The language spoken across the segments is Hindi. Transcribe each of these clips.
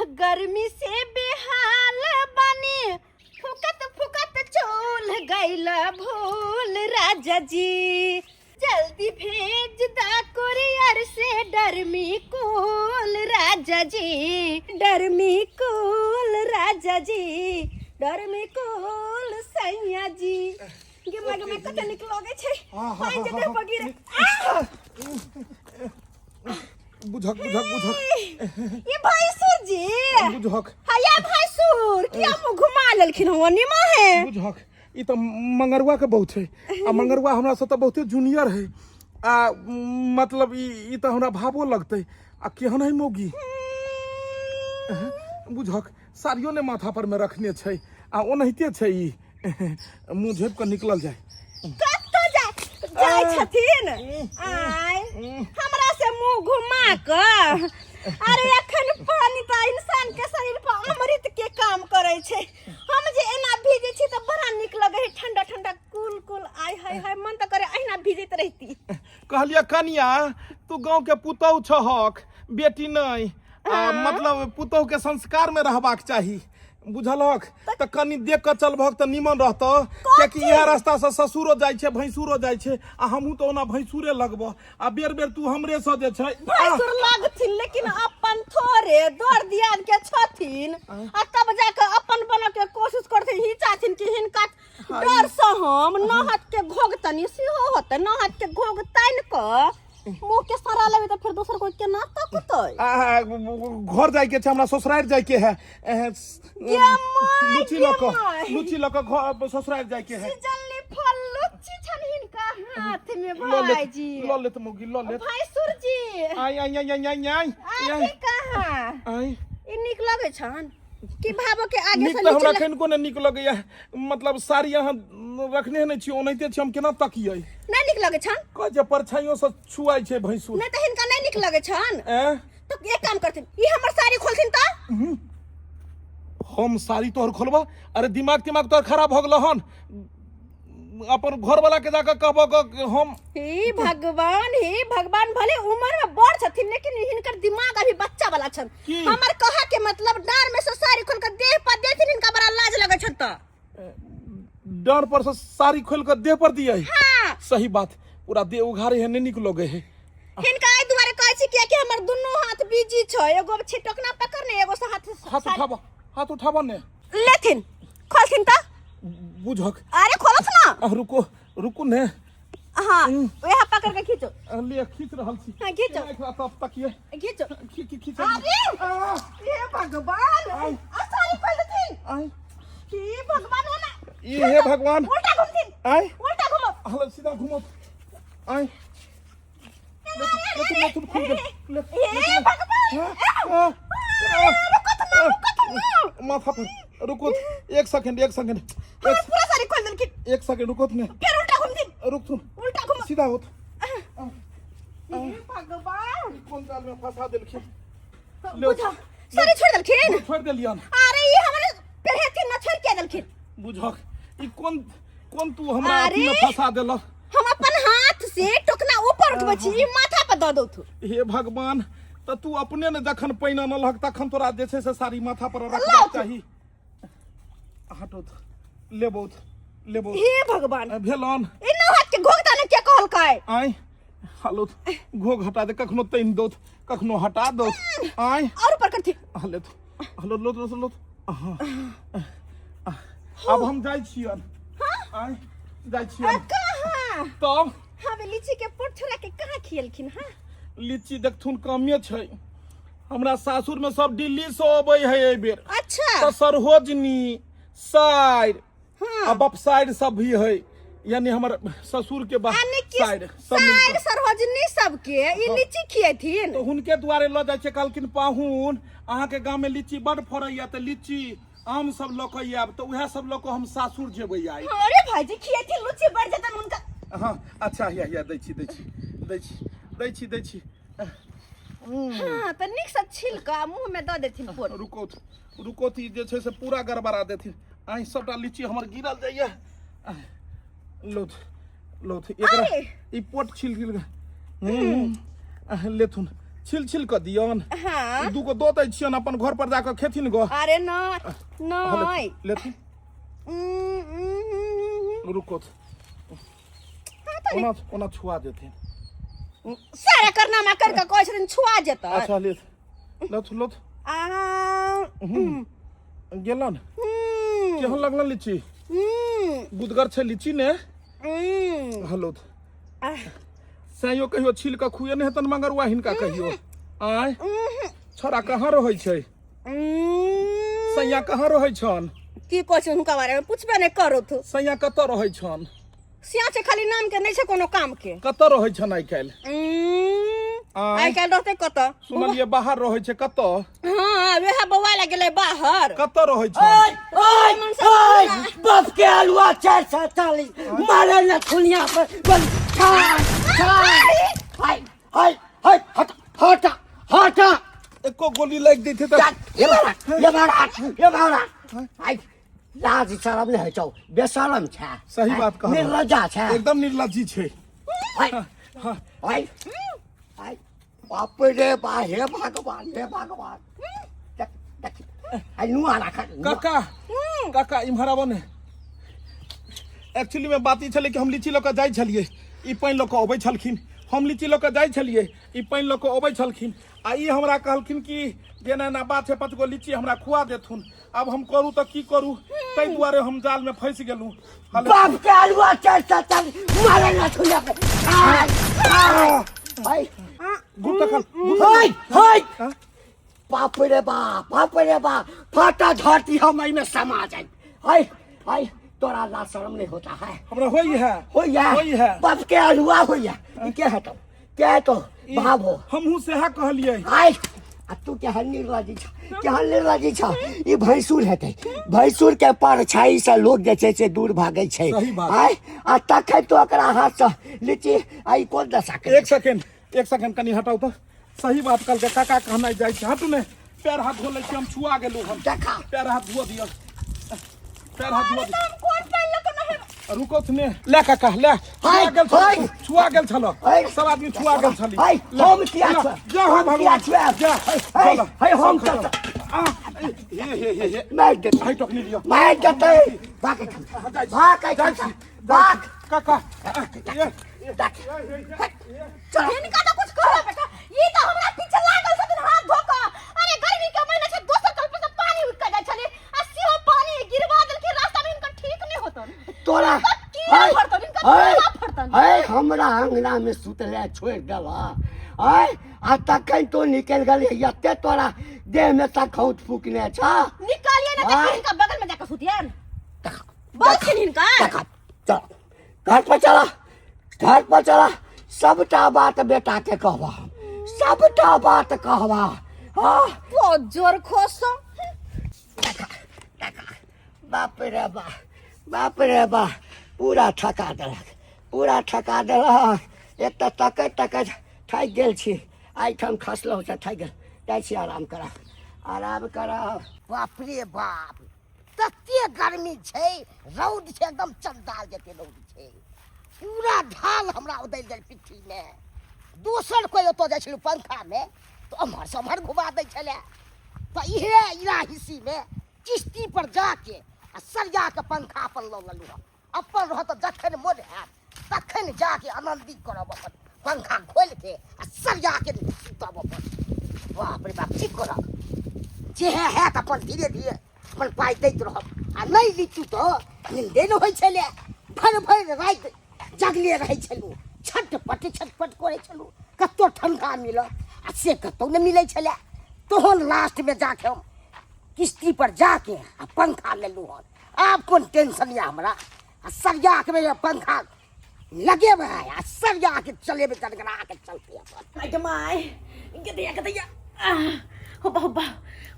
गर्मी से बेहाल बनी फुकत फुकत चूल गइल भूल राजा जी जल्दी भेज दा कुरियर से डरमी कूल राजा जी डरमी कूल राजा जी डरमी कूल सैया जी गे मग में कत निकलोगे छे पाइन जते पगिरे बुझक ये भाईसुर जी बुझक हया भाईसुर क्या मुंह घुमा लेलखिन हो निमा है बुझक ई त मंगरुआ के बहुत है आ मंगरुआ हमरा से त बहुते जूनियर है आ मतलब ई त हमरा भावो लगते आ केहन है मोगी बुझक सारियो ने माथा पर में रखने छै आ ओनहिते छै ई मुंह झेप के निकलल जाए कत जाय छथिन आय हमरा से मुंह घुमा क अरे एखन पानी त इंसान के शरीर पर अमृत के काम करे छै हम जे एना भीजे छी त बड़ा निक लगे है ठंडा ठंडा कूल कूल आय हाय हाय मन त करे अहिना भीजत रहती कहलिया कनिया तू गांव के पुतौ छहक बेटी नहीं मतलब पुतौ के संस्कार में रहबाक चाहिए बुझलक त कनी देख के चलबक त निमन रहतो कियाकि इहा रास्ता से ससुरो जाय छे भैंसुरो जाय छे आ हमहू तो ओना भैंसुरे लगबो आ बेर बेर तू हमरे से जे छै भैंसुर लागथिन लेकिन अपन थोड़े दौड़ दियाद के छथिन आ तब जाके अपन बन के कोशिश करथिन ही चाहथिन कि हिनका डर से हम नहत के घोग तनी सेहो होते नहत के घोग तान क मुंह के सरा लेबे त फिर दोसर कोई केना तकतै घर जाय के छै हमरा ससुराल जाय के है लुची लक घर ससुराल जाय के है जल्दी फल लुची छन हिनका हाथ में भाईजी ल ले त मोगी ल ले भाईसुर जी आई आई आई आई आई आई कहां आई ई निक लगे छन कि भाबो के आगे निक से त हमरा कनको ने निक लगैया मतलब साड़ी यहां रखने नहीं छी ओनहिते छी हम केना तकियै नहीं निक लगे छन क जे परछाइयों से छुआई छै भैंसुर नहीं त हिनका नहीं निक लगे छन ए तो एक काम करथिन ई हमर साड़ी खोलथिन त हम साड़ी तोहर खोलबा अरे दिमाग तोहर खराब हो गेल हन अपन घर वाला के जाकर कहबो हम हे भगवान भले उम्र में बड़ छथिन लेकिन हिनकर दिमाग अभी बच्चा वाला छन हमर कहा के मतलब डार में से साड़ी खोल के देह पर देथिन हिनका बड़ा लाज लगे छन त डार पर से साड़ी खोल के देह पर दिए हां सही बात पूरा देह उघारे है निक लगे है हिनका आई दुआरे कहै छी कि हमर दुनु हाथ बिजी छ एगो छिटकना पकड़ने एगो से हाथ उठाबो ने लेथिन खोलथिन त बुझक अरे खोलस ना रुको ने हां ओहे पकड़ के खींचो ले खींच रहल छी हां खींचो तब तकिए खींचो खींच अरे हे भगवान साड़ी खोल देथिन आई हे भगवान होना ये हे भगवान उल्टा घुमथिन आई उल्टा घुमो हल सीधा घुमो आई ले तुम खोल दे हे भगवान माथा पर रुको एक सेकंड पूरा साड़ी खोल देलखिन एक सेकंड रुको ने फिर उल्टा घुमथिन रुक तुम उल्टा घुमो सीधा होत हे भगवान कौन जाल में फंसा देलखिन बुझा साड़ी छोड़ देलखिन छोड़ देलियन अरे ये हमरे पेहेथिन न छोड़ के देलखिन बुझक ई कौन तू हमरा अथी में फंसा देलक हम अपन हाथ से टोकना ऊपर उठबै छी माथा पर द दउ हे भगवान त तू अपने ने जखन पैना न लहक तखन तोरा जे छै से साड़ी माथा पर रखबाक चाही हटो लेबो हे भगवान भेलन ई न हाथ के घोघता ने के कहलकै आई हालो घोघ हटा दे कखनो तैन दो कखनो हटा दो आई और ऊपर करथि हलो लो अब हम जाय छियन आई जाय छियन कहां तब हम लीची के पोट छोड़ा के कहां खियलखिन हां लीची देखथुन कमे छै हमरा सासुर में सब दिल्ली से अबै है ए बेर अच्छा त सरहोजनी साइड हां अब साइड सब भी है यानी हमर ससुर के साइड साइड सरहोजनी सब के ई लीची खियथिन तो हुनके द्वारे ल जाय छै कहलकिन पाहुन अहाँ के गांव में लीची बड़ फरैया त लीची आम सब लोक आब तो उहे सब लोक हम सासुर जेबै आई अरे भाईजी खियथिन लीची बढ़ जतन उनका हां अच्छा या दै छी हां त निक से छिलका मुंह में द देथिन पोट रुको थी जे छै से पूरा गड़बड़ा देथिन आई सबटा लीची हमर गिरल जाइए लोथ एकरा ई पोट छिल गिर लेथुन छिल छिल कर दियन हाँ दू को दो दै छियन अपन घर पर जाकर खेथिन गो अरे नहीं लेथिन रुको ओना छुआ देथिन सारा करनामा करके कहै छथिन छुआ जेतै अच्छा ले लथ गेलन केहन लगलन लीची गुदगर छै लीची ने हलो सैयो कहियो छील के खुए ने हेतन मगर वा हिनका कहियो आय छोरा कहाँ रहै छै सैया कहाँ रहै छन की कहै छै हुनका बारे में पूछबे नहीं करो तू सैया कत रहै छन सिया छै खाली नाम के नहीं छै कोनो काम के कत रहै छन आइ काल आइ काल रहते कत सुनलिए बाहर रहै छै कत हां वेहा बौआ लग गेलै बाहर कत रहै छन ओए बाप के अलुआ 440 मारे न खुलिया पर हाय हटा एको गोली लाग दैथे त ये मारा हाय लाज शरम नहीं छौ बेशरम छ सही बात कह निर्लज्जा छ एकदम निर्लज्जी छै हाय बाप रे बा हे भगवान आई नुआ राख काका इम्हर आबो ने एक्चुअली में बात ई छले कि हम लीची ल के जाय छलिए ई पानी ल के अबै छलखिन हम लीची ल के जाय छलिए ई पानी ल के अबै छलखिन आ ई हमरा कहलखिन कि जेना ना बात है 5 गो लीची हमरा खुआ देथुन अब हम करू त की करू तै दुआरे हम जाल में फंस गेलू बाप के अलुआ 440 मारे न खुलिया पे हाय हाय बाप रे बा फाटा धरती हम में समा जाए हाय तोरा ला शर्म नहीं होता है हमरा होई है बाप के अलुआ होई है क्या तो भाव हो हमहू सेहा कहलिए हाय आ तू केहन निर्लज्जी छ ई भैंसुर हेतै भैंसुर के परछाई से लोग जे छै से दूर भागै छै हाय आ तखै तो एकरा हाथ से लीची आई कोन दशा के एक सेकंड कनी हटाऊ तो सही बात कल के काका कहना जाय छै हटू ने पैर हाथ धो ले छी हम छुआ गेलू हम देखा पैर हाथ धो दियो पैर हाथ धो दियो कौन पानी लके नहीं रुको थने ले काका ले छुआ गेल छलो सब आदमी छुआ गेल छली हाय हम किया छ जा हो भगवान जा हाय हम त ये मैं दे हाय टोकनी दियो मैं देते भाग काका ये चल इनका तो कुछ करो बेटा ये तो हमरा पीछे लागल छथिन हाथ धोका अरे गर्मी के महीना छै दोसर कल पे पानी उठ के जाय छले आ सेहो पानी गिरवा देल के रास्ता में इनका ठीक नहीं होतन तोरा हाय हमरा अंगना में सुतले छोड़ देला हाय आ तखन तो निकल गेले यते तोरा देह में तखौत फूकने छ निकालिए ना तो इनका बगल में जाकर सुतियन बहुत छिन इनका चल घर पर चला सबटा बात बेटा के कहवा सबटा बात कहवा हां बहुत जोर खोसो बाप रे बा पूरा ठका देलक एक तक थाक गेल छी आइठम खसलौ से थाक गेल जाइ छी आराम करा बाप रे बाप तते गर्मी छै रौद छै एकदम चंदाल जते रौद छै पूरा ढाल हमरा उदैल गेल पिट्ठी में दोसर कोई ओतो जाइ छलु पंखा में तो अमहर समहर घुमा दै छले तो इहे इला हिस्सी में किश्ती पर जाके आ सरिया के पंखा अपन लऽ लेलु अपन रहत जखन मोन हैत तखन जाके आनंदित करब अपन पंखा खोल के आ सरिया के सुतब अपन बाप रे बाप ठीक करब जे है त अपन धीरे अपन पाइ दैत रहब आ नहीं लीचू तो नींदे न होइ छले भर रात जगले रहै छलु छटपट करे छलु कतो ठंडा मिलत आ से कतो न मिलै छले तोहन लास्ट में जाके हम किश्ती पर जाके आ पंखा लेलू हन आप कौन टेंशन या हमरा आ सरिया के में पंखा लगे भाई आ सरिया के चले में गड़गड़ा के चलते अपन माय गदैया हो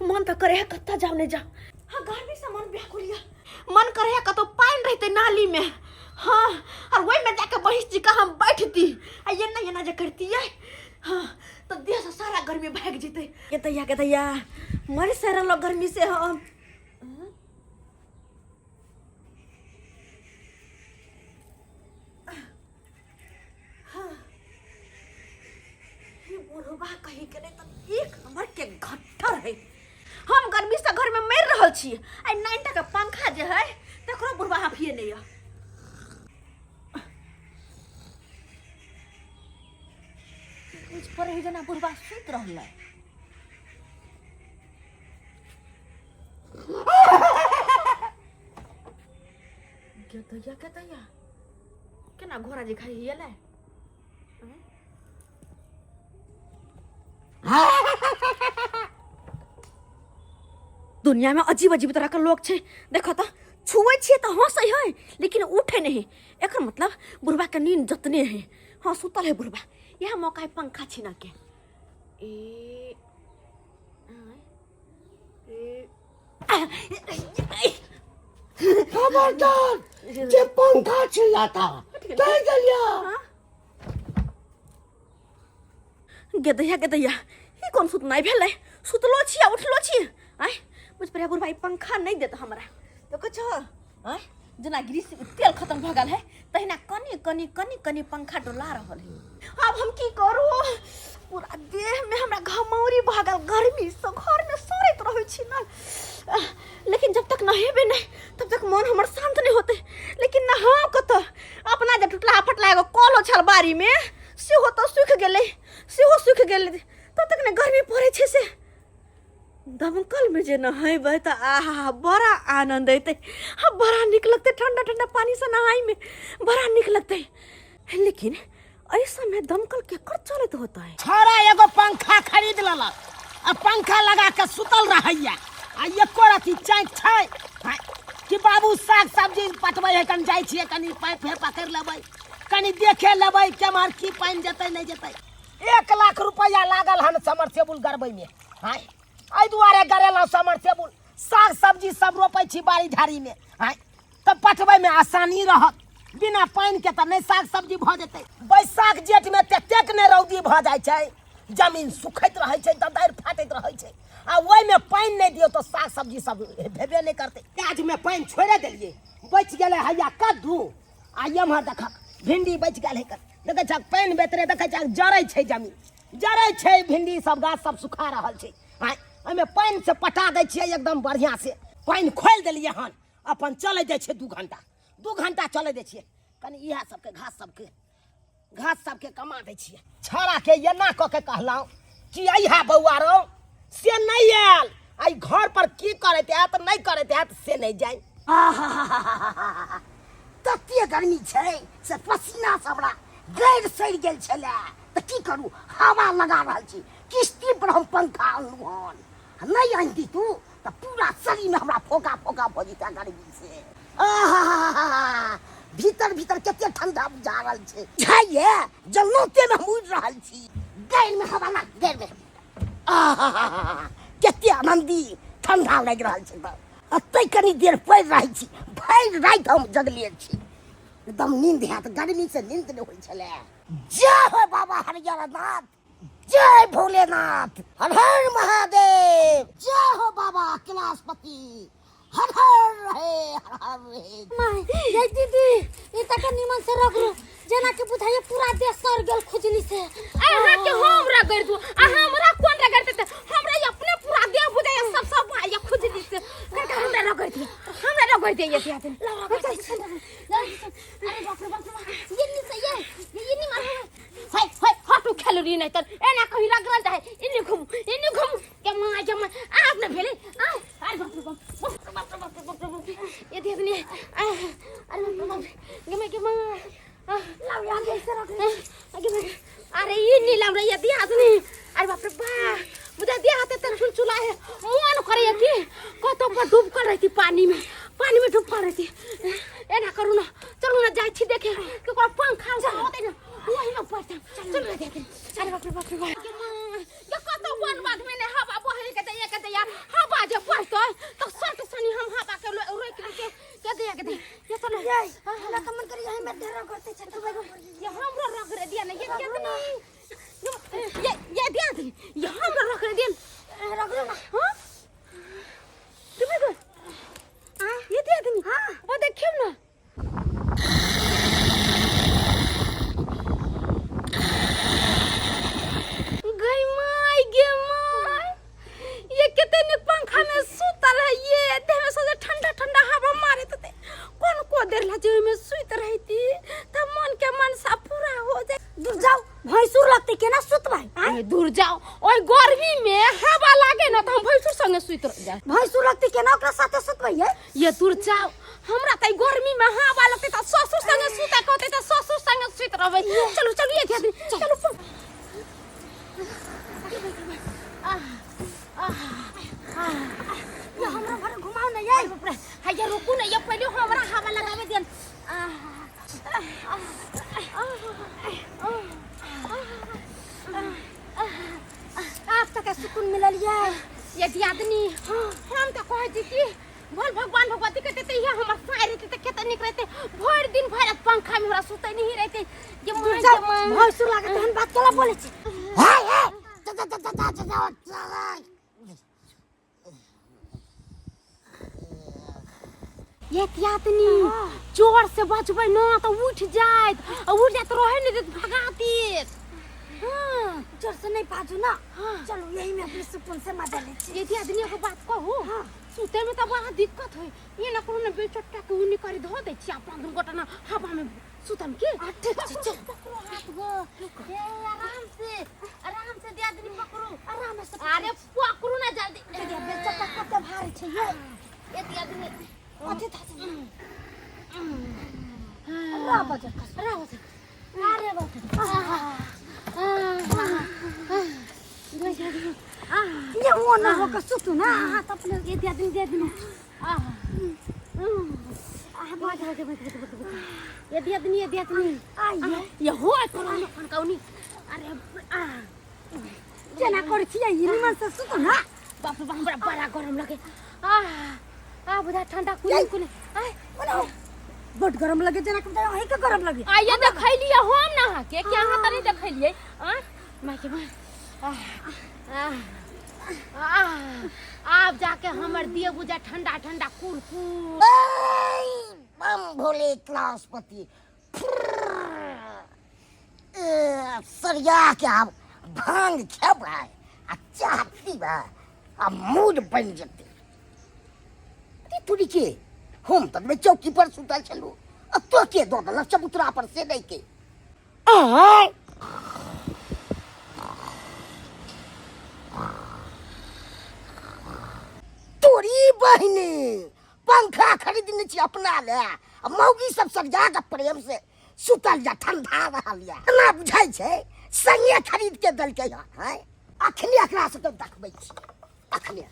मन तो करे है कत्ता जाओ ने जा हाँ गर्मी से मन व्याकुलिया मन करे है कतो पानी रहते नाली में हाँ और वही में जाके बहिस जी का हम बैठती आ ये ना जे करती है हाँ तो देह से सारा गर्मी भाग जेते गदैया मर सारा लोग गर्मी से हम हाँ ये बोलो बा बुढ़वा कही के नहीं तो एक नंबर के घट्टर है। हम गर्मी से घर में मर रहल छी, आ 9 का पंखा जे है तकरो बुढ़वा हाफिए नहीं है। कुछ पर ही जना बुढ़वा सुत रहल है। के दैया केना घोड़ा जे खाई हियले। दुनिया में अजीब अजीब तरह के लोग छे। देखो तो छुए छे तो हंसे है लेकिन उठे नहीं। एकर मतलब बुढ़वा के नींद जतने है। हाँ सुतल है बुढ़वा। यह मौका है पंखा छीना के। खबरदार जे पंखा चिल्लाता कह गलिया। गेदैया गेदैया ई कौन सुत नहीं भेलै। सुतलो छी आ उठलो छी। आय मुझ पर बुढ़वा पंखा नहीं देता हमरा तो कछ। आय जना गिरी से तेल खत्म भ गेल है तहिना कनी कनी कनी कनी पंखा डोला रहल है। अब हम की करू। पूरा देह में हमरा घमौरी भ गेल। गर्मी से घर में सोरैत रहै छी ना। लेकिन जब तक नहेबे नहीं तब तक मन हमर शांत नहीं होते। लेकिन नहा कत अपना जे टूटला फटला एगो कल छल बारी में सेहो तो सूख गेलै। सेहो सूख गेलै तब तक ने गर्मी पड़े छे से। दमकल में जे नहेबै त आहा बड़ा आनंद अयतै। हाँ बड़ा निक लगतै। ठंडा ठंडा पानी से नहाई में बड़ा निक लगतै। लेकिन ऐसा में दमकल केकर चलत होता है। छोरा एगो पंखा खरीद ललक आ पंखा लगा के सुतल रहैया। आ एको रति चैक छै कि बाबू साग सब्जी पटबै है कन जाइ छियै कनी पाइप है पकड़ लेबै कनी देखे लेबै केमार की पाइन जेतै नहीं जेतै। 1 लाख रुपया लागल हन समरसेबुल गड़बै में। हाय एहि दुआरे गरेलहुँ समरसेबुल। साग सब्जी सब रोपै छी बाड़ी झाड़ी में। हाय तब पटबै में आसानी रहत। बिना पानि के त नहीं साग सब्जी भ जेतै। बैसाख जेठ में ततेक ने रौदी भ जाइ छै जमीन सुखैत रहै छै ददारि फाटैत रहै छै। आ ओहि में पानि नहीं दियौ तो साग सब्जी सब भेबे नहीं करतै। प्याज में पानि छोड़े देलियै बच गेलै हैया कद्दू आ एम्हर देखक भिंडी बच गेल है। देखै छक पानि बेतरे देखै छक जरै छै जमीन जरै छै भिंडी सब गाछ सब सुखा रहल छै। आय ओहिमे पानि से पटा दै छियै एकदम बढ़िया से। पानि खोलि देलियै हन अपन चलै जाइ छै 2 घंटा चलै दै छियै। कनी इएह सबके घास सबके कमा दै छियै। छौड़ा के एना कऽ के कहलहुँ कि अइहा बौआ रौ से नहीं आयल। आई घर पर की करैत हैत नहीं करैत हैत से नहीं जाय। तते गर्मी छै से पसीना सबरा गैर सड़ि गेल छलै तऽ की करू हवा लगा रहल छी। किस्ती पर हम पंखा अनलहुँ हन नहीं आनती तू तऽ पूरा शरीर में हमरा फोका फोका भऽ जेतै गर्मी से। भीतर भीतर कते ठंडा बुझा रहल छै। ये जन्नते में मुड़ रहल छी। गैर में हवा ना गैर में कते आनंदी ठंडा लग रहल छै। अतै कनी देर पड़ि रहै छी। भरि राति हम जगले छी। एकदम नींद हैत गर्मी से नींद नहीं होइ छलै। जय हो बाबा हरिहरनाथ जय भोलेनाथ हर हर महादेव जय हो बाबा कैलाशपति हर हर रहे। माय ये दीदी ये तक निमन से रख लो जना के बुझाइए पूरा देह सर गेल खुजली से। अहाँ के हम रगड़ दू। हमरा कोन रगड़ते त हमरा अपने पूरा देह बुझाइए सब भाई खुजली से। हमरा रगड़ दिए ये दिया दिन। अरे बाप रे बाप ये नहीं सही है ये नहीं मार हाय हटू कैलोरी नहीं त एना कहि रगड़ जाए। इन्ने घुम के मां आपने भेले। अरे बाप रे बाप ये दिया दिन। अरे बाप रे के मां लाव यार कैसे रख। अरे ये नहीं लाव ये दिया दिन। अरे बाप रे बा मुझे दिया हाथे तन चुला है मुआन करे थी कतो पर डूब कर रही थी पानी में डूब कर रही थी। एना करू ना चलू ना जाई छी देखे कि कोई पंखा होते ना वही में पड़ता। चल ना देखे। अरे बाप रे ये कतो वन बाद में ने हवा बहे के दे यार हवा जे पड़तो तो सट सनी हम हवा के रोक के दे ये चलो ये हमरा कमन करी है मैं डर करते छ तो ये हमरा रख रे दिया नहीं ये दिया थी ये हमरा रख रे दिया रख लो ना। हां तुम्हें ये दिया थी। हां वो देखियो ना गई मां जाओ ओई गर्मी में हवा लागे ना तो हम भैंसुर संगे सुत रह जाए। भैंसुर लगती केना ओकरा साथे सुतबै ये तुर चाव हमरा त गर्मी में हवा लगते त ससुर संगे सुता कहते त ससुर संगे सुत रहबै। चलो चलो ये ध्यान चलो ये हमरा घर घुमाओ ना ये हाय रुकू ना ये पहले हमरा हवा लगावे देन। आप तक सुकून मिलल ये दियादनी हम त कह दी कि बोल भगवान भगवती कहते थे ये हमर सारे रहते त केत निक रहते भर दिन भर पंखा में हमरा सुते नहीं रहते। ये मां भैंसुर लागत हन बात केला बोले छी। हाय ये दियादनी जोर से बजबै ना तो उठ जात उठ जात रहे नहीं देत भगा देत। हां जोर से नहीं बाजू ना। चलो यही में अपने सुकून से मजा ले छी। ये दियादनी को बात कहू सुते में त बड़ा दिक्कत होई ये ना कोनो ने बेचट्टा के उनी करी धो दे छी अपन दुर्घटना ना हवा में सुतम के। ठीक छै चल ए आराम से दियादनी पकड़ो आराम से। अरे पकड़ू ना जल्दी ये बेचट्टा कते भारी छै ये दियादनी अथी था रा बजे अरे बाप ये वो ना हो का सुतू ना हाथ अपने ये दे दिन बात ये दियादनी आइए ये हो करो ना फोन कौनी। अरे जना कर छी ये निमन से सुतू ना। बाप रे हमरा बड़ा गरम लगे आ बुझा ठंडा कुनी आय बनाओ बड गरम लगे जना के है के गरम लगे। आइए देखैलिए हम ना के क्या हां तनी देखैलिए मां के आप जाके हमर दिए बुझा ठंडा ठंडा कुरकुर बम भोले क्लासपति सरिया के आप भांग खेबै आ चाह पीबै आ मूड बन जेतै। तुरी के हम तक में चौकी पर सुतल छलू अब तो के दो दल चबूतरा पर से नहीं के तोरी बहनी पंखा खरीदने छी अपना ले मौगी सब सरिया के प्रेम से सुतल जा ठंडा रहल या ना बुझाई छै संगे खरीद के दल के है अखनी एकरा से तो देखबै छी अखनी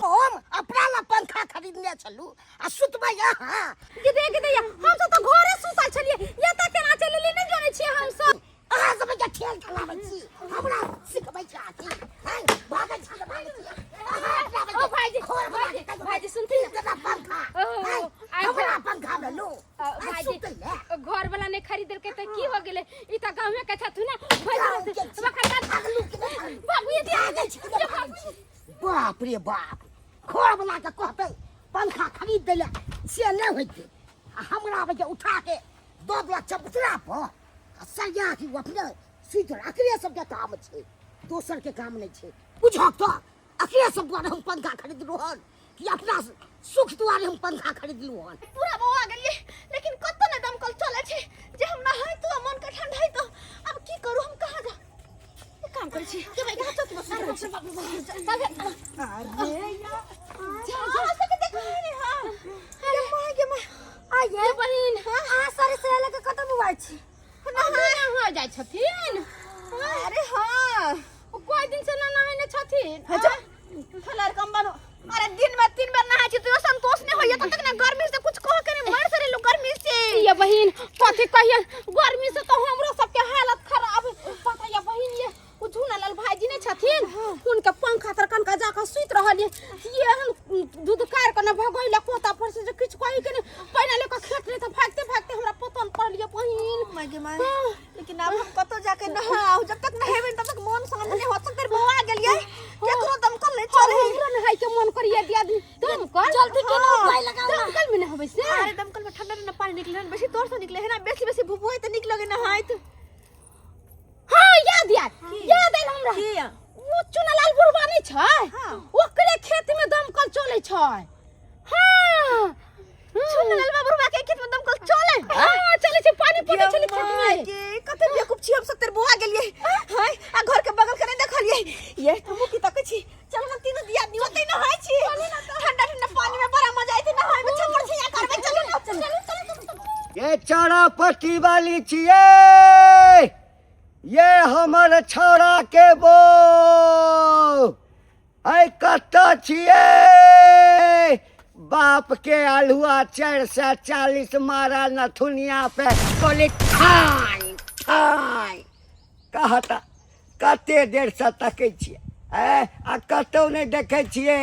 हम अपना ला पंखा खरीदने छलू आ सुतबै यहाँ ये देख दे हम तो घरे सुतल छलिए ये त केना चलली नहीं जाने छी हम सब अहाँ सब के खेल खेलाबै छी हमरा सिखबै छी आथी हैं भागै छी ओ भाईजी सुनती तेरा पंखा हमरा पंखा में लो भाईजी घर वाला ने खरीदल के त की हो गेले ई त गांव में के छथु ना बाबू ये बाप रे बाप घर वाला के कहते पंखा खरीद देले से नहीं होते हमरा बजे उठा के दो दो चबूतरा पर सरिया की अपने सीध अकरे सब के काम छे दोसर के काम नहीं छे बुझक तो अकरे सब द्वारे हम पंखा खरीद रोहन कि अपना सुख द्वारे हम पंखा खरीद लोहन पूरा बवा गेलिए लेकिन कत्तो ने दमकल चले छे जे हम नहाई तो मन के ठंडाई तो अब की करू हम कहां जा काम करे छी के भाई हाथ तो अरे जा से के देखो रे हां अरे मां आइए बहिन आ सारे से लगे कत बुआई छी नहाय हो जाय छथिन। अरे हां कोई दिन से ना नहाय न छथिन फलर कम बनो अरे दिन में 3 बार नहाय छी तो संतोष नहीं होय तब तक ना गर्मी से कुछ कह के मर सरे लोग गर्मी से ये बहिन कथि कहिए गर्मी से तो हमरो सबके हालत खराब पता या बहिन ये झूना लाल भाईजी ने छथिन उनका पंखा तर कनका जाकर सुत रहल ये दूध कार के न भगैला कोता पर से किछ कहि के पहिना लेके खेत रे त भागते भागते हमरा पतन पड़ लिया बहिन मागे मां लेकिन अब हम कतो जाके नहाओ जब तक नहेबे तब तक मन शांत नहीं हो सकते बवा गेलिए केकरो दमकल नहीं चले हमरा नहाय के मन करिया दिया दमकल जल्दी के ना उपाय लगाओ दमकल में न होबे से अरे दमकल में ठंडा ठंडा पानी निकले है बेसी तोर से निकले है ना बेसी भुभुई त निक लगे नहाइत हां याद आइल हमरा किया वो चुनालाल बुढ़वा नहीं छै हां ओकरे खेत में दमकल चले छै हां चुनालाल बुढ़वा के खेत में दमकल चले हां चले छे पानी पड़े चले खेत में के कते बेकूफ छी हम सब तेरे बुआ गेलिए हाय आ घर के बगल करे देखलिए ये हमहु की तक छी चल ना तीनों दिया दी ओते न हाय छी ठंडा ठंडा पानी में बड़ा मजा आइते न हाय में छपड़ छी या करबे चल ये चौरापट्टी वाली छिए ये हमर छौड़ा के बो ऐ कत छिए बाप के अलुआ 440 मारा नथुनिया पे बोले ठाई ठाई कहता कते देर से तकै छिए आ कतौ नहीं देखे छिए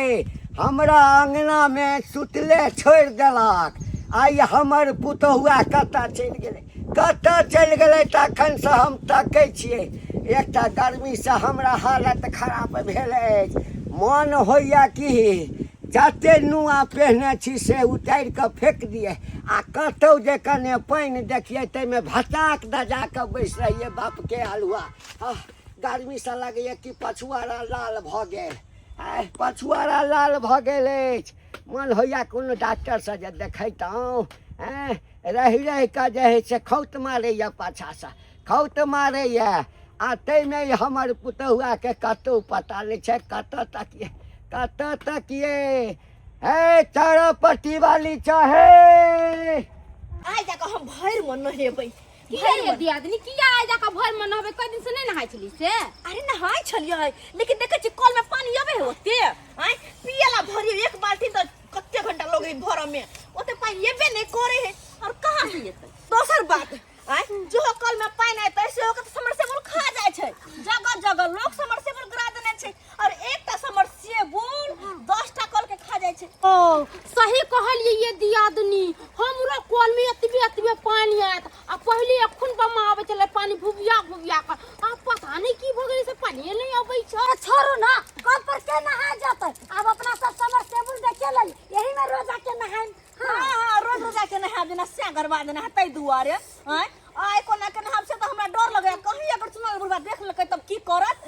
हमरा अंगना में सुतले छोड़ देलक आई हमर पुतहुआ कतऽ चलि गेलै तखन से हम तकै छिए एकटा गर्मी से हमरा हालत खराब भेल अछि मन होइया कि जते नुआ पहने छी से उतारि कऽ फेंक दिए आ कतौ जे कने पानि देखिए ताहिमे भटाक दजा कऽ बैस रहिए बाप के हलुआ गर्मी से लगैए कि पछुआरा लाल भऽ गेल पछुआरा लाल भऽ गेल अछि मन होइया कोनो डॉक्टर से जे देखैतहुँ रहि कऽ जे है से खौत मारैया पाछासँ खौत मारैया आ ताहिमे हमर पुतहुआ के कतहु पता नहीं छै कतऽ तकिए हे चौरापट्टी वाली चाहे आइ जाके हम भैर मन नहेबै ये दियादनी किया आइ जाके भैर मन नहबै कई दिन से नहीं नहाय छली से अरे नहाय छलियै लेकिन देखे छी कल में पानी आबे होते आइ पियला भरी एक बाल्टी त कते घंटा लगे भर में ओते पानी एबे नहीं करे है और कहां से एतै दोसर बात आइ जो कल में पानी आइतै से ओकर समरसेबल खा जाय छै जगह जगह लोग समरसेबल गिरा देने छै और एकटा समरसेबल 10टा कल के खा जाय छै ओ सही कहलिए ये दियादनी हमरा कल में एतबे पानी आत आ पहले एखन बमा आबे चले पानी भुबिया का आ पता नहीं की भ गेलै से पानी नहीं आबै छै छोड़ो ना कल पर के नहा जाते अब अपना सब समरसेबल देखे लै यही में रोजा के नहाई हां रोज रोजा के नहा देना से गरबा देना तै दुआरे आइ आइ कोना के नहाब से तो हमरा डर लगे कहीं अगर चुनाव बुढ़वा देख लेकै तब की करत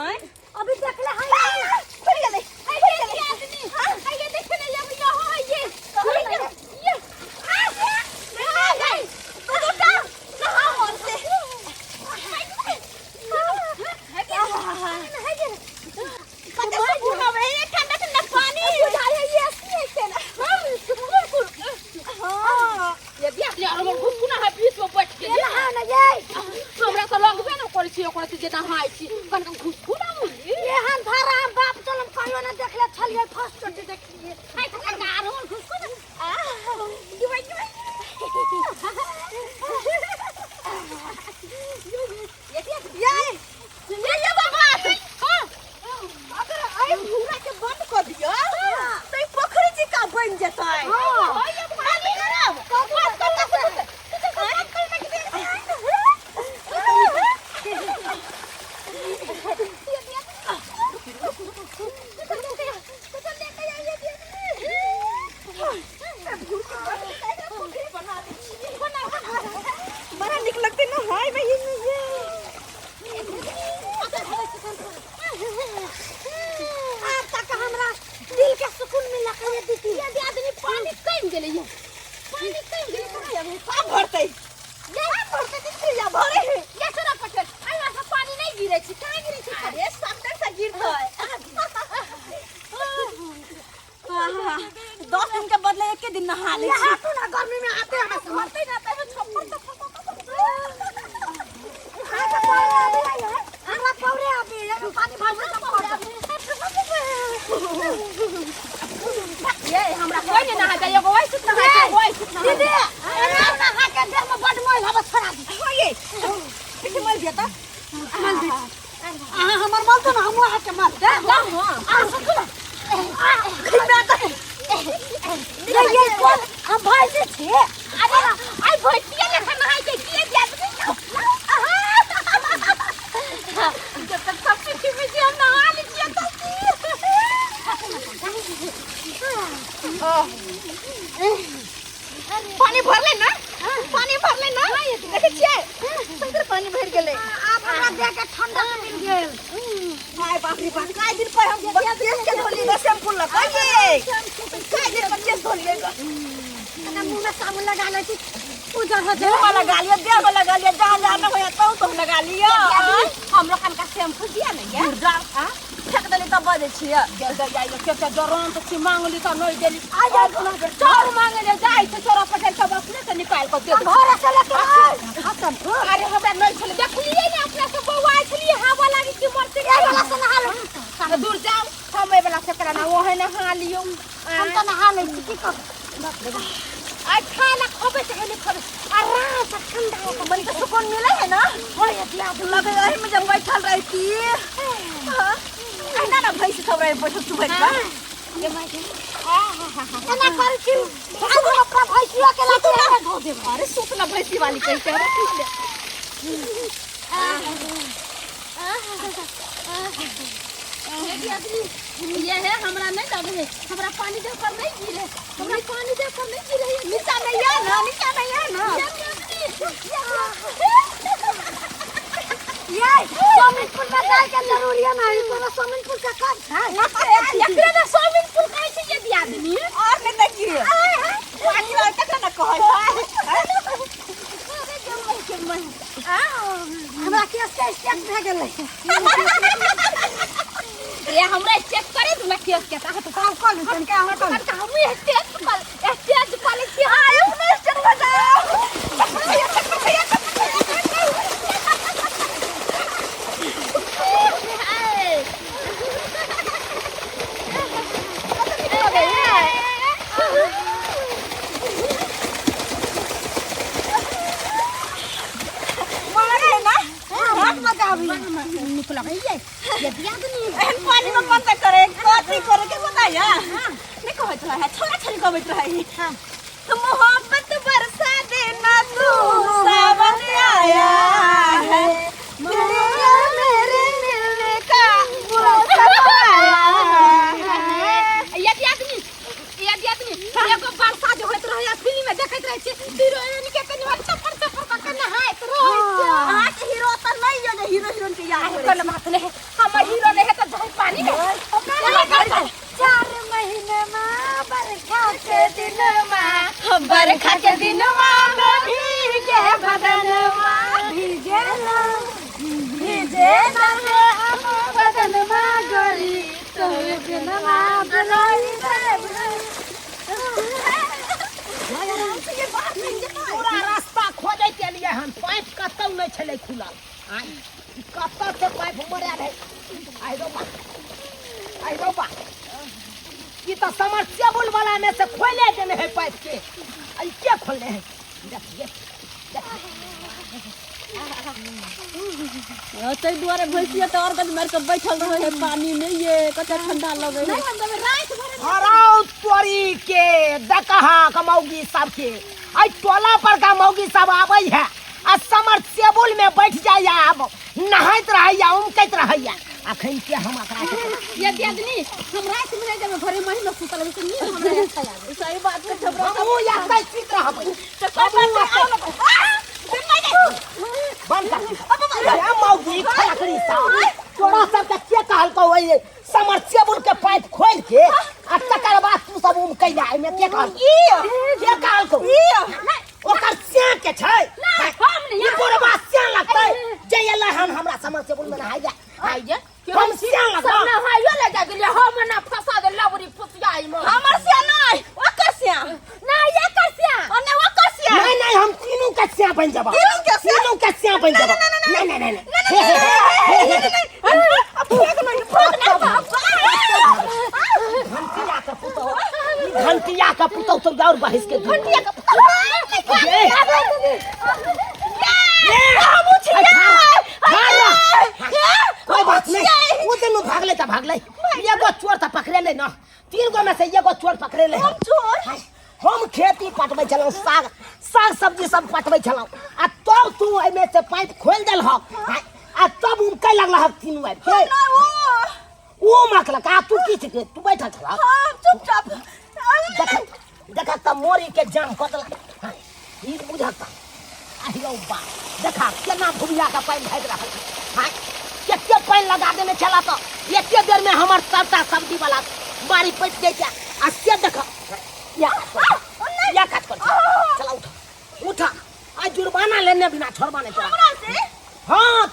आइ अभी देख ले हां फिर गेलै आदमी हां ये देख ले अब यहाँ ये हमरा तो लगबे न करै छी ओकरा से जे नहाय छी कनक घुसखुना मुली एहन धारा हम बाप चलम कहियो न देखले छलिए फर्स्ट चोटी देखलिए हाय त गारो घुसखुना दिबै ये बाबा हां अगर आइ भूरा के बंद कर दियो तो पोखरी जी का बन जेतै हां ये पानी खराब बड़ा निक लगते ना हाय भाई हमरा दिल के सुकून मिला के ये दीदी ये आदमी पानी कम गेले ये पानी कम गेले का भरतै ये भरते दिखते या भरे ये छोरा पटल आइवा से पानी नहीं गिरे छी काहे गिरे छी अरे सब से गिरतै 10 दिन के बदले एक दिन नहा ले छी तू ना गर्मी में आते हमें समझते ना तब छप्पर तो हमरा पौरे आबे ये पानी भर ये हमरा कोई नहीं नहा जाए एगो वैसे नहा जाए वैसे दीदी अरे नहा के देह में बड मोल हवा छोड़ा दी हो ये किसे मर गया था मल दे हमर मल तो ना हम वहां के मल दे हां सुन ये कौन हम भाई से छे अरे आई भोटिया लेखा नहाई के किए जात जब तक सब चीज में से हम नहा लीजिए पानी भर ले ना देखे छिए संकर पानी भर गेले आप हमरा देह के ठंडा मिल गेल हाय बाप रे बाप काय दिन पर हम देश के धोली शैम्पू लगाइए काय दिन पर देश धोलिएगा ना मुंह में साबुन लगा ले उधर हो मुंह में लगा लिया, देह में लगा लिया, जहाँ जहाँ ना होया तो तुम लगा लिया। हम लोग कनका शैम्पू दिया नहीं है जा फेंक देली तब बजे छियै। दे दे जाई के जरन से मांगली तो नहीं देली आ जा चार मांगले जाई से छोरा पटेल सब अपने से निकाल के दे घर से लेके खत्म अरे हमरा नहीं छले देखलिए ने अपने से बौआ छलिए हवा लागी कि मरते ए वाला से नहा लो दूर जाओ हम ए वाला से कराना वो है नहा लियो हम तो नहा ले की कर आज खाना खोबे से नहीं खोबे आराम से ठंडा हो मन के सुकून मिले है ना। ओए दिया लगे यही में जब बैठल रही थी कहना ना भैंस सब रहे बैठल सुबह का ये माई एना कर छी आज अपना भैंसिया के लाते धो दे। अरे सुतला भैंसी वाली कैसे है ये है हमरा नहीं लगे है हमरा पानी दे कर नहीं गिरे हमरा पानी दे कर नहीं गिरे नीचा नहीं है ना, नीचा नहीं है ना। ये स्विमिंग पूल में जाए के जरूरी है नहीं तो स्विमिंग पूल का काम है। एकरे में स्विमिंग पूल कैसे ये दिया आदमी और नहीं की पानी वाला तक ना कहे हमरा के स्टेप भे गेलै रे हमरा चेक करे तू मैं केस के ताकत काम कर लूं तन के हम कर हम स्टेज क्वालिटी आयो मैं चल बजाओ मारे ना हाथ मत आवी निकला है ये दिया आदमी पानी में मत करे कथी करे के बताया नहीं कहत रहा छोरा छोरी कहत रहा मोहब्बत बरसा देना तू सावन आया है मेरे मिलने का मौसम आया है। ये आदमी एगो बरसा जो होत रहे फिल्म में देखत रहे छे हीरोइन के कनी टपर टपर का नहात रहे आज हीरो तो नहीं है हीरो हीरोइन के याद करे कल बात नहीं हमर हीरो नहीं है तो जाई पानी में 4 महीने में बरखा के दिन में बरखा के दिन में भीगे बदन भीगे ना भीगे बदन में गरी तोरे बिन में बनई पूरा रास्ता खोजे के लिए हम पाइप कतौ नहीं छले खुला आई कतौ से पाइप मरे रहे आई रो बा ये तो समरसेबुल वाला में से खोले देने है पाइप के आई क्या खोलने हैं देखिए तै दुआरे भैंसिया तो और कद मार के बैठल रहे है पानी में ये कते ठंडा लगे है हराउ तोरी के डकहा कमौगी सब के आई टोला पर का मौगी सब आबै है आ समरसेबुल में बैठ जाया अब नहाइत रहैया उमकैत रहैया अखन के हम एकरा के ये आदमी हम रात में जब घरे महिला सुतल है तो नहीं हमरा अच्छा लागे सही बात के झगड़ा हमहू यात्रा चित रहबै तो कोई बात बंद कर अरे मौगी खलकड़ी सा तोरा सब के कहल को ओए समरसेबुल के पाइप खोल के आ तकर बाद तू सब उमकैला एमे के कहल को ओकर स्यां के छै हम नहीं ये पूरा बात स्यां लगतै जे एलै हम हमरा समरसेबुल में नहाय जा आई जे हम स्यां लगतै सब ना हायो ले जा गेलिए हम ना फसा दे लाबरी फुसियाई में हमर से नहीं ओकर से ना ये करसिया ओने ओकर से नहीं हम तीनों के स्यां बन जाबा तीनों के स्यां? तीनों के स्यां बन जाबा नहीं अब फेंक नहीं घंटिया का पुतौ तो और बहिस के घंटिया का कोई बात नहीं वो दिन भागले त भागले एगो चोर त पकड़े ले ना 3 गो में से एगो चोर पकड़े ले हम चोर हम खेती पटबै छलौ साग सब्जी सब पटबै छलौ आ तब तू एमे से पाइप खोल देल ह आ तब उमकै लगला ह 3 बार के ओ मकला का तू की थी तू बैठा छला हां चुपचाप देखा त मोरी के जाम कतला ई बुझता आहियो बा देखा केना भुबिया का पानी भाग रहा हां केते पानी लगा देने चला तो एते देर में हमर सबटा सब्जी वाला बारी पट गई आ से देखा या काट कर चला उठा नहीं तोरा हमरा से हाँ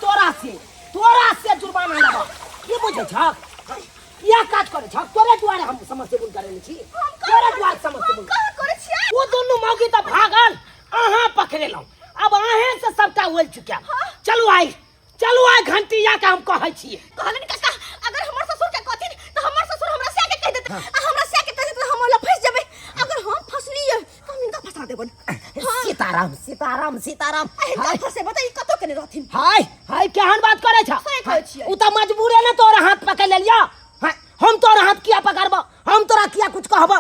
तोरा से जुर्माना लगा की बुझे छक या काज करे छक तोरे द्वारे हम समस्या करे छी तोरे द्वारे समस्या कहाँ करे छियै वो दोनों मौगी तो भागल अहाँ पकड़े लो अब अहे से सबटा होल चुका चलू आई घंटिया के हम कहै छियै कहलन काका अगर हमर ससुर के कहथिन त हमर ससुर हमरा से के कह देत आ हमरा से के कह देत हम ओला फंस जेबै अगर हम फसलिए त हम इनका फंसा देबन सीताराम हिनका फंसे बताई कतो के रहथिन हाय केहन बात करे छ सही कहै छियै उ त मजबूरे ने तोरा हाथ पकड़ लेलिया हम तोरा हाथ किया पकड़बो हम तोरा किया कुछ कहबो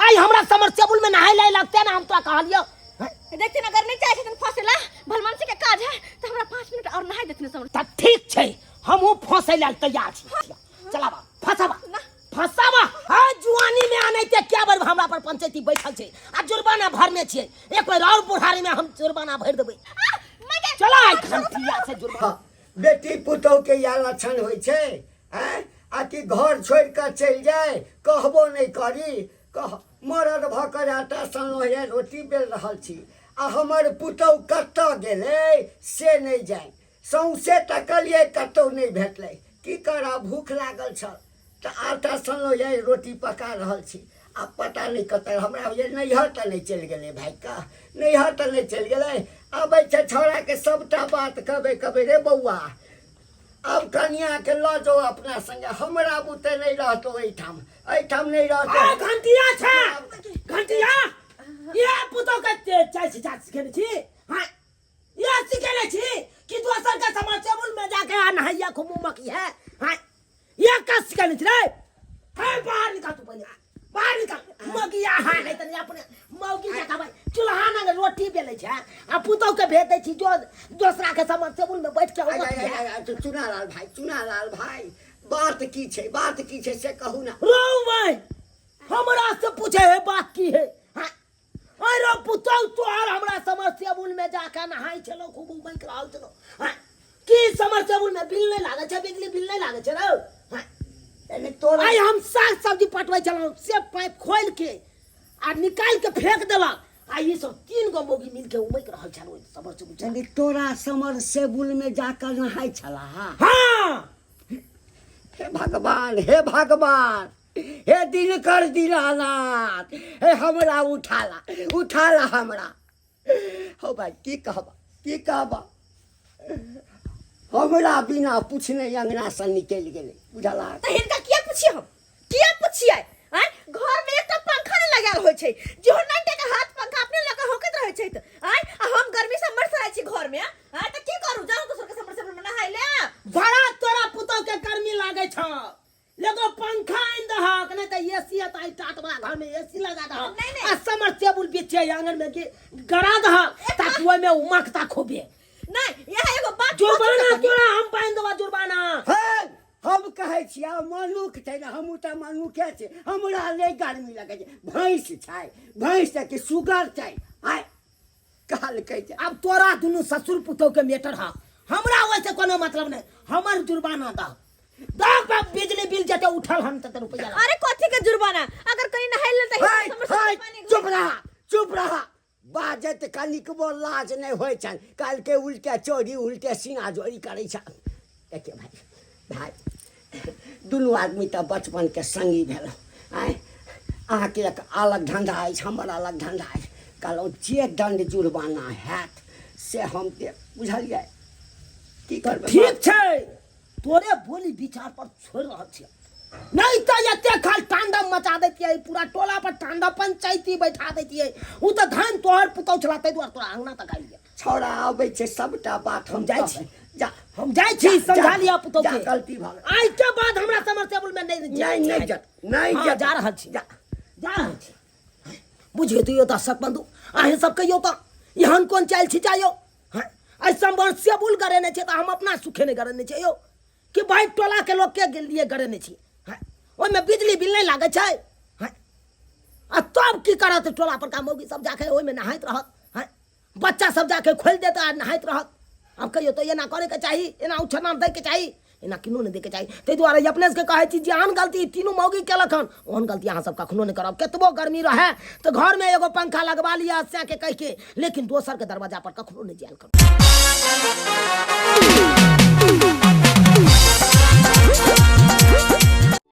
आई हमरा समरसेबुल में नहाय ले लगते ना हम तोरा कहलियो देखथिन अगर नहीं चाहे छथिन फसेला भलमनसी के काज है त हमरा 5 मिनट और नहाय देथिन समझ त ठीक छै हमहु फंसे लेल तैयार छी चलाबा फसाबा हां जुआनी में आनै ते क्या बार हमरा पर पंचायती बैठल छै आ जुर्माना भरने छियै एक बार और बुढ़ारी में हम जुर्माना भर देबै चला घंटिया से जुर्माना बेटी पुतोह के या लक्षण होय छै हैं आ कि घर छोड़ कर चल जाए कहबो नहीं करी कह मरद भकर आटा सनलो है रोटी बेल रहल छी आ हमर पुतोह कतऽ गेलै से नहीं जाए सौंसे तकलिए कतौ नहीं भेटलै की करा भूख लागल छल त आटा सनलो है रोटी पका रहल छी आ पता नहीं कतऽ हमरा ये नैहर त नहीं चल गेलै भाई का नैहर त नहीं चल गेलै आबै छै छौड़ा के सबटा बात कहबै रे बौआ अब कन्या के ल जाओ अपना संगे हमरा बुते नहीं रहतो एठाम नहीं रहतो घंटिया घंटिया ये पुतो के चाय से चाय सिखेने छी हां ये सिखेने छी कि दोसर के समरसेबुल में जाके नहाइया को मुंह मकी है हां ये का सिखेने छी रे हां बाहर निकाल तू पहले बाहर निकाल मगिया हां नहीं त अपने मौगी जका भाई चूल्हा में रोटी बेले छै आ पुतो के भेज दे छी जो दूसरा के समरसेबुल में बैठ के चुनालाल भाई बात की छै से कहू ना रो भाई हमरा से पूछे है बात की है अरे पुतो तोहर हमरा समरसेबुल में जाके नहाई चलो खूब बैठ रहल चलो की समरसेबुल में बिल नहीं लागे छै बिजली बिल नहीं लागे छै रे तोरा आई हम साग सब्जी पटबै चलो से पाइप खोल के आ निकाल के फेंक देला आ ये सब 3 गो मोगी मिल के उमैक रहल छल समरसेबुल तोरा समरसेबुल में जाकर नहाय छला हां हे भगवान हे दिनकर दीनानाथ हे हमरा उठाला हमरा हो भाई की कहबा हमरा बिना पूछने अंगना से निकल गेले बुझला त हिनका किया पूछिए हैं घर में एक पंखा नहीं लगाल होय छै जोहर नंटे के हाथ पंखा अपने लगा होकत रहे छै त हैं हम गर्मी से मर सकै छी घर में हैं त की करू जाऊ दोसर के समरसेबुल में नहाय ले बड़ा तोरा पुतो के गर्मी लागे छ लेगो पंखा इन दहक नहीं त एसी त टाट वाला घर में एसी लगा दह नहीं। आ समरसेबुल बीचे आंगन में के गड़ा दह ताकि ओय में उमकता खूबे नहीं यह एगो बात जुर्माना तोरा हम पाइन देबा जुर्माना हम कहै छियै मनुख छै ना हम त मनुखे छै हमरा ले गर्मी लगे छै भैंस के सुगर छै आय काल कहै छै अब तोरा दुनु ससुर पुतो के मेटर हा हमरा ओय से कोनो मतलब नहीं हमर जुर्माना द बिजली बिल जते उठल हम त रुपया अरे कथी के जुर्माना अगर कहीं नहाय ले त चुप रहा बाजत कनिक बो लाज नहीं होय छन काल के उल्टे चोरी उल्टे सीना जोरी करे छ देखिए भाई दुनू आदमी त बचपन के संगी भेल आय अहाँ के एक अलग धंधा अछि हमर अलग धंधा अछि कहलहुँ जे दंड जुर्माना हैत से हम दे बुझलियै की करबै ठीक छै तोरे बोली विचार पर छोड़ रहल छी नहीं तो एते खाल तांडव मचा देतियै पूरा टोला पर तांडव पंचायती बैठा देतियै उ त धान तोहर पुतौ चलाते दुआर तोरा अंगना तक आइए छौड़ा आबै छै सबटा बात हम जाइ छी जा हम जाइ छी समझा लिया पुतौ के गलती भ गेल आइ के बाद हमरा समरसेबुल में नहीं जा रहल छी जा रहल छी बुझियो तो दर्शक बंधु अहे सब कहियो त एहन कोन चाल छी जायो आई समरसेबुल करे ने छै त हम अपना सुखे ने करे ने छै यो कि भाई टोला के लोग के लिए करे ने छी ओय में बिजली बिल नहीं लागे छै आ तब की करत टोला पर का मौगी सब जाके ओय में नहाइत रहत बच्चा सब जाके खोल देता नहाइत रहत अब कहियो तो एना करे के चाही एना उछना दे के चाही एना किनो नहीं दे के चाही ते दुआरे अपने से कहे छी जान गलती तीनों मौगी केलक हन ओहन गलती अहाँ सब कखनो नहीं करब केतबो गर्मी रहे तो घर में एगो पंखा लगवा लिया से के कह के लेकिन दोसर के दरवाजा पर कखनो नहीं जायल कर